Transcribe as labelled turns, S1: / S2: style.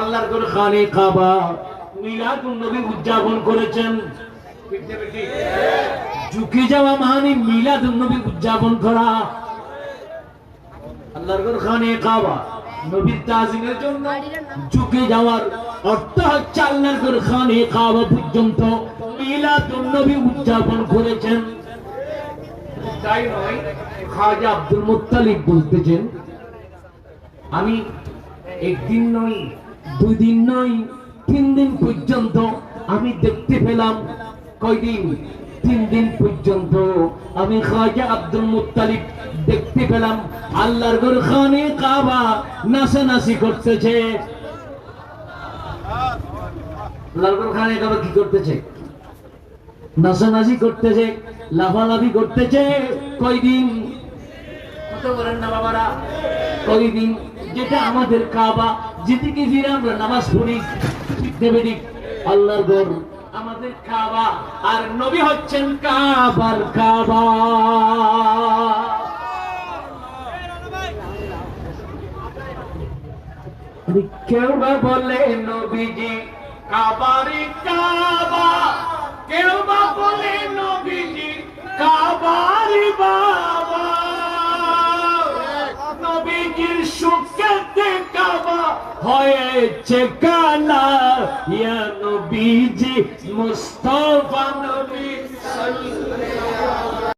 S1: আল্লাহর ঘর খানে কাবা মিলাদুন নবী উদযাপন করেছেন। ঝুঁকে যাওয়া মানে মিলাদুন নবী উদযাপন করা। আল্লাহর ঘর খানে কাবা নবীর তাজিমের জন্য ঝুঁকে যাওয়ার অর্থ হচ্ছে আল্লাহর ঘর খানে কাবা পর্যন্ত মিলাদুন নবী উদযাপন করেছেন। তাই নয়, খাজা আব্দুল মুত্তালিব বলতেছেন আমি একদিন নয়, 2 দিন নয়, 3 দিন পর্যন্ত আমি দেখতে পেলাম। কয়দিন? 3 দিন পর্যন্ত আমি খাজা আব্দুল মুত্তালিব দেখতে পেলাম আল্লাহর ঘর খানে কাবা নাচানাচি করতেছে। আল্লাহর ঘর খানে কাবা কি করতেছে? নাচানাচি করতেছে, লাফালাফি করতেছে। কয়দিন? কত বলেন না বাবারা? কয়দিন? যেটা আমাদের কাবা, যেদিকে ফিরে আমরা নামাজ পড়ি, ঠিক নেবে ঠিক আল্লাহর ঘর আমাদের কাবা, আর নবী হচ্ছেন কাবার কাবা। কেউ বা বলে নবীজি কাবারি কাবা, কেউ বা বলে নবীজি কাবারি বাবা। নবীজির সুখেতে কাবা হয়েছে কালা, ইয়া নবীজি মুস্তাফা নবী সাল্লাল্লাহু